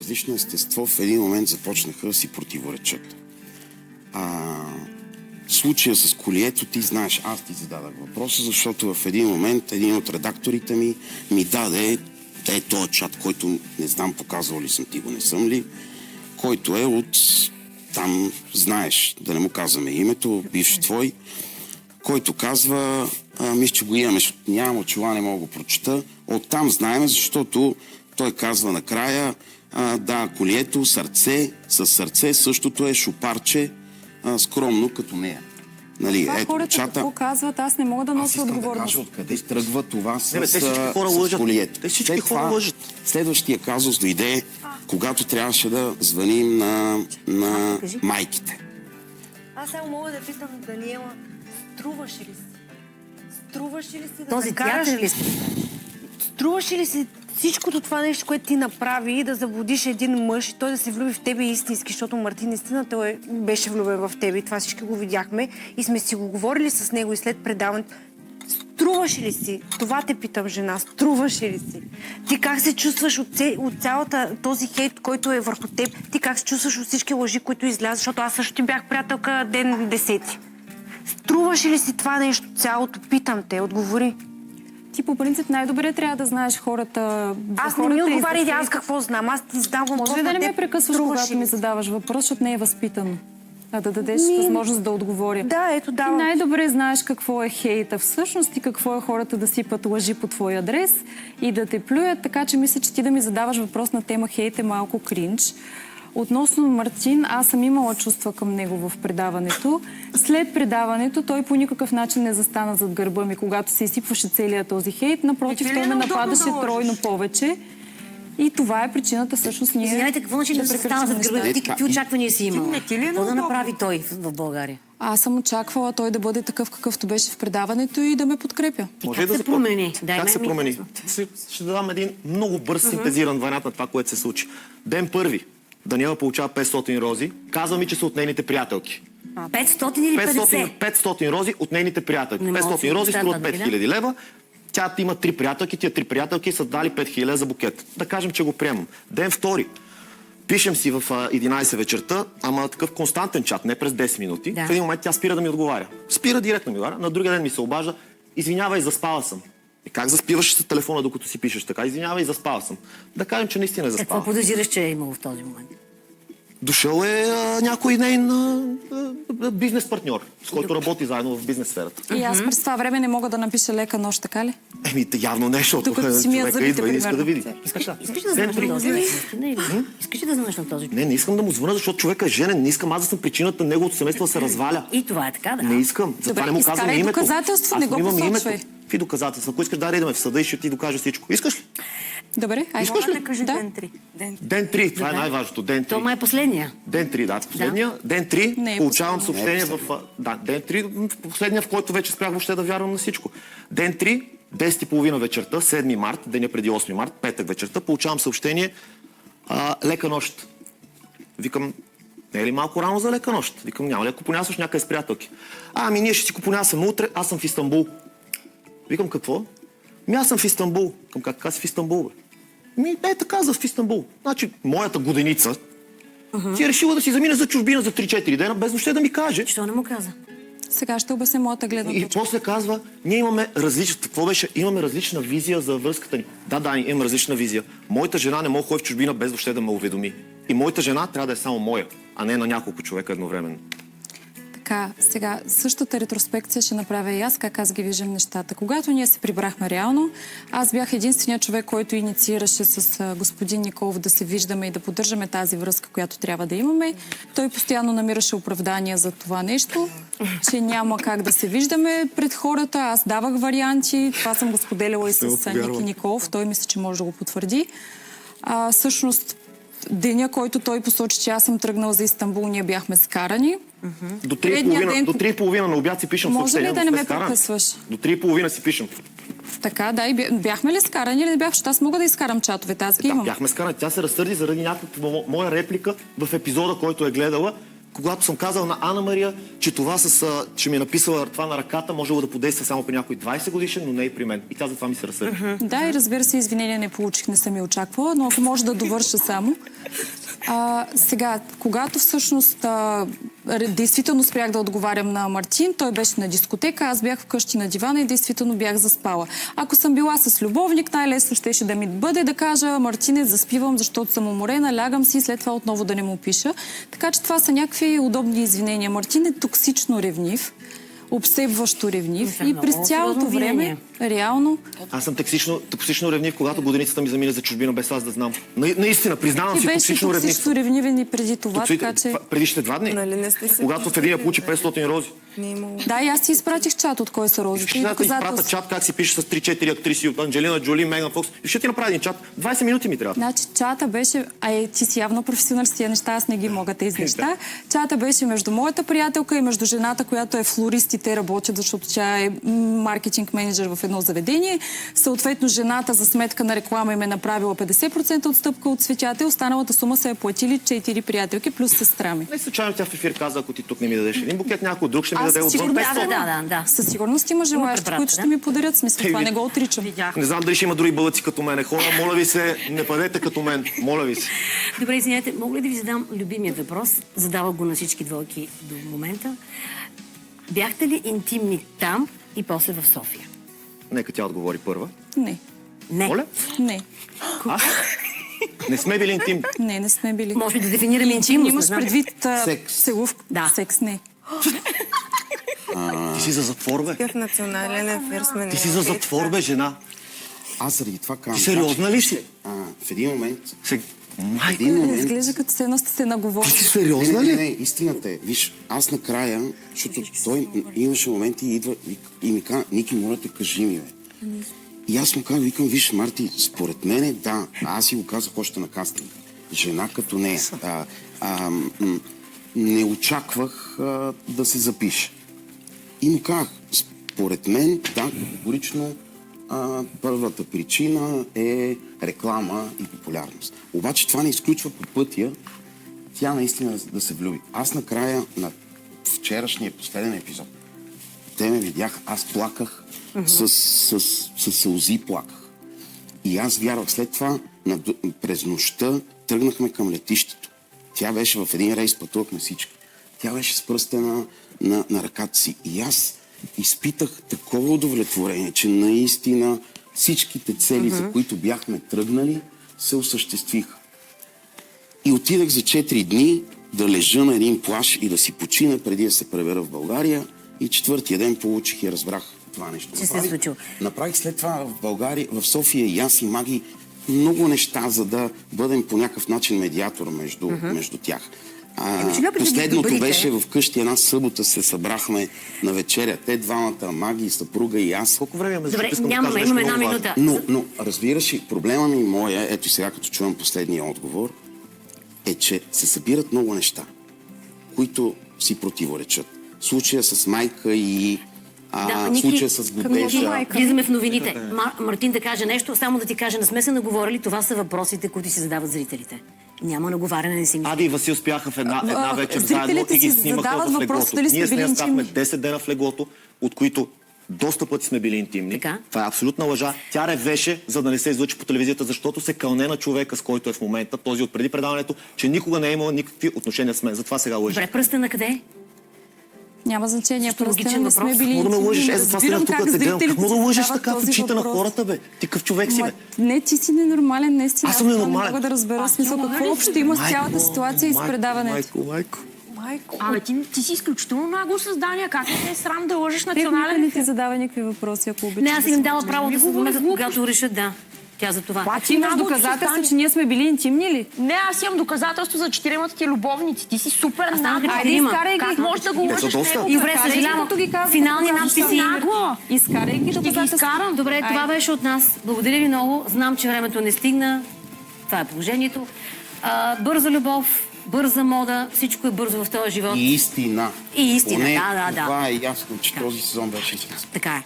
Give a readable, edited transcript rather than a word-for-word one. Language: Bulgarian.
различно естество в един момент започнаха да си противоречат. Случая с колието, ти знаеш, аз ти зададах въпроса, защото в един момент един от редакторите ми даде този чат, който не знам показвал ли съм ти го, не съм ли, който е от там, знаеш, да не му казваме името, бивш твой, който казва, мисля, че го имаме, нямам очила, не мога да го прочета, оттам знаем, защото той казва накрая, да, колието, сърце, със сърце, същото е шопарче, скромно като нея. Нали, това ето, хората чата... какво казват, аз не мога да нося отговорност. Аз искам да кажа откъде тръгва това с лъжат. колието. Те всички хора лъжат. Следващия казус дойде, когато трябваше да звъним на майките. Аз само мога да питам Даниела, струваше ли си? Струваше ли си да Този накараш... театър ли си? Струваше ли си всичкото това нещо, което ти направи, да заблудиш един мъж и той да се влюби в тебе истински, защото Мартин наистина той беше влюбен в тебе и това всички го видяхме и сме си го говорили с него и след предаването. Струваше ли си? Това те питам, жена. Струваше ли си? Ти как се чувстваш от цялата този хейт, който е върху теб? Ти как се чувстваш от всички лъжи, които излязат? Защото аз също ти бях приятелка ден 10. Струваше ли си това нещо цялото? Питам те, отговори. Ти по принцип най-добре трябва да знаеш хората. Аз не ми отговаря, аз какво знам. Аз ти задам въпрос. Може да не ме прекъсваш, когато ми задаваш въпрос, защото не е възпитано. А да дадеш възможност да отговоря. Да, ето Ти давам. най-добре знаеш какво е хейта всъщност и какво е хората да сипат лъжи по твой адрес и да те плюят, така че мисля, че ти да ми задаваш въпрос на тема хейт е малко кринж. Относно Мартин, аз съм имала чувства към него в предаването. След предаването той по никакъв начин не застана зад гърба ми, когато се изсипваше целият този хейт. Напротив, той ме нападаше тройно повече. И това е причината всъщност ние... Извинявайте, какво значи да се стана зад гърба? Ти какви очаквания си имала? Какво да направи той в България? Аз съм очаквала той да бъде такъв, какъвто беше в предаването и да ме подкрепя. Как се промени? Как се промени? Ще дадам един много бърз синтезиран вариант на това, което се случи. Ден първи. Даниела получава 500 рози. Казва ми, че са от нейните приятелки. 500 или 50? 500 рози от нейните приятелки. 500 рози струват 5000 лева. Тя има 3 приятелки. Тия 3 приятелки са дали 5000 за букет. Да кажем, че го приемам. Ден втори. Пишем си в 11 вечерта, ама такъв константен чат, не през 10 минути. Да. В един момент тя спира да ми отговаря. Спира директно ми отговаря. На другия ден ми се обажда. Извинявай, заспала съм. И как заспиваш с телефона, докато си пишеш така? Извинявай, заспал съм. Да кажем, че наистина е заспал. Какво подозираш, че е имало в този момент? Дошъл е някой нейн бизнес партньор, с който работи заедно в бизнес сферата. И аз през това време не мога да напиша лека нощ, така ли? Явно не, защото човека идва и иска да види. Искаш да звънеш на този човек? Искаш да звънеш на този човек? Не искам да му звъна, защото човека е женен. Не искам аз да съм причината неговото семейство да се разваля. И това е така, да. Не искам. Затова не му казвам името. Доказателства, не го посочвай. Какви доказателства? Ако искаш, да идваме в съда и ще ти докажа всичко. Искаш ли? Добре, айде. Мога да кажа ден 3. Ден 3, това е най-важното. Ден 3. Това е последния. Ден 3, да, последния. Ден 3 получавам съобщение в... Да, ден 3, последния, в който вече спрях въобще да вярвам на всичко. Ден 3, 10:30 вечерта, 7 март, деня преди 8 март, петък вечерта, получавам съобщение лека нощ. Викам, не е ли малко рано за лека нощ? Викам, няма ли ако понасваш някъде с приятелки? Ами ние ще си купонясаме утре, аз съм в Истанбул. Викам, какво? Аз съм в Истанбул. Към как си в Истанбул, бе? Така за в Истанбул. Значи, моята годеница си е решила да си замине за чужбина за 3-4 дена, без въобще да ми каже. Що не му каза? Сега ще обясня моята гледна точка. И после казва, ние имаме различна... Какво беше? Имаме различна визия за връзката ни. Да, имам различна визия. Моята жена не мога да ходи в чужбина без въобще да ме уведоми. И моята жена трябва да е само моя, а не на няколко човека едновременно. Така, сега същата ретроспекция ще направя и аз, как аз ги виждам нещата. Когато ние се прибрахме реално, аз бях единственият човек, който инициираше с господин Николов да се виждаме и да поддържаме тази връзка, която трябва да имаме. Той постоянно намираше оправдания за това нещо, че няма как да се виждаме пред хората. Аз давах варианти, това съм го споделяла и с Ники Николов. Той мисля, че може да го потвърди. Всъщност, деня, който той посочи, че аз съм тръгнала за Истанбул, ние бяхме скарани. До 3:30 на обяд си пишем съобщение. Може ли да не ме прекъсваш? До 3:30 си пишем. Така, да, и бяхме ли скарани или не бях? Защото аз мога да изкарам чатовете, аз ги имам. Бяхме скарани. Тя се разсърди заради някаква моя реплика в епизода, който е гледала. когато съм казал на Ана Мария, че това че ми е написала това на ръката, може да подейства само при някой 20 годишен, но не и при мен. И тя затова ми се разсърди. Да, и разбира се, извинения не получих, не съм и очаквала, но ако може да довърша само. Сега, когато всъщност действително спрях да отговарям на Мартин, той беше на дискотека, аз бях вкъщи на дивана и действително бях заспала. Ако съм била с любовник, най-лесно щеше да ми бъде да кажа: Мартине, заспивам, защото съм уморена, лягам си и след това отново да не му пиша. Така че това са някакви удобни извинения. Мартин е токсично ревнив, обсебващо ревнив и през цялото време реално... Аз съм токсично ревнив, когато годиницата ми замине за чужбина без аз да знам. Наистина, признавам си, токсично ревнив. Ти беше токсично ревнивен и преди това, така че... Предишните 2 дни? Нали не сте се Когато в единия получи 500 рози. Да, и аз ти изпратих чат от кой са розите. Ще да изпрата чат, как си пише с 3-4 актриси от Анджелина Джоли, Меган Фокс. И ще ти направи един чат. 20 минути ми трябва. Значи чата беше... ти си явно професионалист, тия неща, аз не ги мога тези неща. Чата беше между моята приятелка и между жената, която е флорист и те работят, защото тя е маркетинг менеджер в едно заведение. Съответно, жената за сметка на реклама им е направила 50% отстъпка от цветята и останалата сума са я платили 4 приятелки плюс сестра ми. Не случайно тя в ефир каза, ако ти тук не ми дадеш един букет, някой друг ще ми даде отвън 500. Да. Със сигурност има желаящи, които ще ми подарят. Смисъл, това не го отричам. Не знам дали ще има други бълъци като мен. Хора, моля ви се, не бъдете като мен. Моля ви се. Добре, извинете, мога ли да ви задам любимия въпрос? Задавах го на всички двойки до момента. Бяхте ли интимни там и после в София? Нека тя отговори първа. Не. Не. Моля? Не. Не сме били интимни. Не сме били. Може да дефинираме интимност. Имаш предвид Секс. Да. Секс, не. Ти си за затвор, бе. в национален ефир сме. Ти си за затвор, бе, жена. Аз заради това казвам. Ти сериозна ли си? В един момент... Майко, Изглежда като се едно сте се наговорили. ти си сериозна ли? Не, истината е. Виж, аз накрая, защото той имаше моменти и идва и ми казва: Ники, моля те, кажи ми, бе. И аз му казвам, викам: виж, Марти, според мене, да, аз си го казах още на кастинг. Жена като нея. Не очаквах да се запише. И му казах: според мен, да, категорично първата причина е реклама и популярност. Обаче това не изключва по пътя тя наистина да се влюби. Аз накрая на вчерашния последен епизод, те ме видях, аз плаках, с сълзи плаках. И аз вярвах. След това през нощта тръгнахме към летището. Тя беше в един рейс, пътувахме всички. Тя беше с пръста на ръката си. И аз изпитах такова удовлетворение, че наистина всичките цели, за които бяхме тръгнали, се осъществиха. И отидах за 4 дни да лежа на един плаж и да си почина преди да се пребера в България. И 4-тия ден получих и разбрах това нещо. Че се е случило. Направих след това в България, в София и аз и Маги много неща, за да бъдем по някакъв начин медиатор между тях. Последното беше вкъщи, една събота се събрахме на вечеря. Те двамата, Маги, съпруга и аз. Колко време имаме? Добре, нямаме, имаме една минута. Но разбираш ли, проблема ми моя, ето и сега като чувам последния отговор, е, че се събират много неща, които си противоречат. Случая с майка и случая с Годежа. Влизаме в новините. Мартин да каже нещо, само да ти каже, не сме се наговорили, това са въпросите, които си задават зрителите. Няма наговаряне, не си мисля. Ади и Васил спяха в една вечер заедно и ги снимаха в леглото. Ние с нея спяхме 10 дена в леглото, от които доста пъти сме били интимни. Така? Това е абсолютна лъжа. Тя ревеше, за да не се излъчи по телевизията, защото се кълне на човека, с който е в момента, този от преди предаването, че никога не е имала никакви отношения с мен. Затова сега лъжи. Добре, пръстен на къде? Няма значение. Логичен не сме въпрос. били Мога да лъжиш, затова сега тук да гледам. Как мога да лъжиш задават така в този очите на въпрос? хората, бе? Ти какъв човек си, бе? Не, ти си ненормален, наистина. Аз съм ненормален. Не мога да разбера смисъл какво общо има с цялата ситуация и с предаването. Майко. Абе, ти си изключително нагло създание. Как не те е срам да лъжеш Те национален не ти задава никакви въпроси, ако обичаш. Не, аз им дала право да се говори вмесат, когато решат, да. Тя за това. А ти имаш доказателство, че ние сме били интимни ли? Не, аз имам доказателство за 4-мата ти любовници. Ти си супер нагло. Айде, изкарай Как ги. можеш да го лъжеш доста. него? И добре, съжалявам. Финални надписи. Нагло. Изкарай ги Ще ги изкарам. Добре, това беше от нас. Благодаря ви много. Знам, че времето не стигна. Това е положението. Бърза любов, бърза мода, всичко е бързо в този живот. И истина. И истина, Поне да. Това е ясно, че този сезон беше истински. Така е.